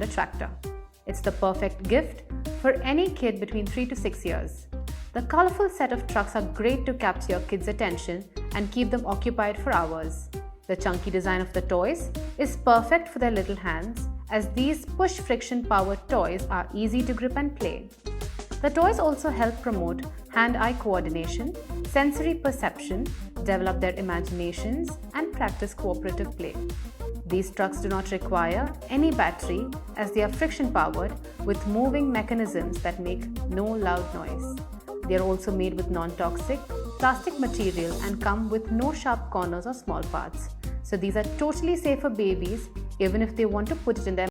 a tractor. It's the perfect gift for any kid between 3 to 6 years. The colorful set of trucks are great to capture your kids' attention and keep them occupied for hours. The chunky design of the toys is perfect for their little hands, as these push friction powered toys are easy to grip and play. The toys also help promote hand-eye coordination, sensory perception, develop their imaginations, and practice cooperative play. These trucks do not require any battery, as they are friction powered with moving mechanisms that make no loud noise. They are also made with non-toxic plastic material and come with no sharp corners or small parts. So these are totally safe for babies, even if they want to put it in their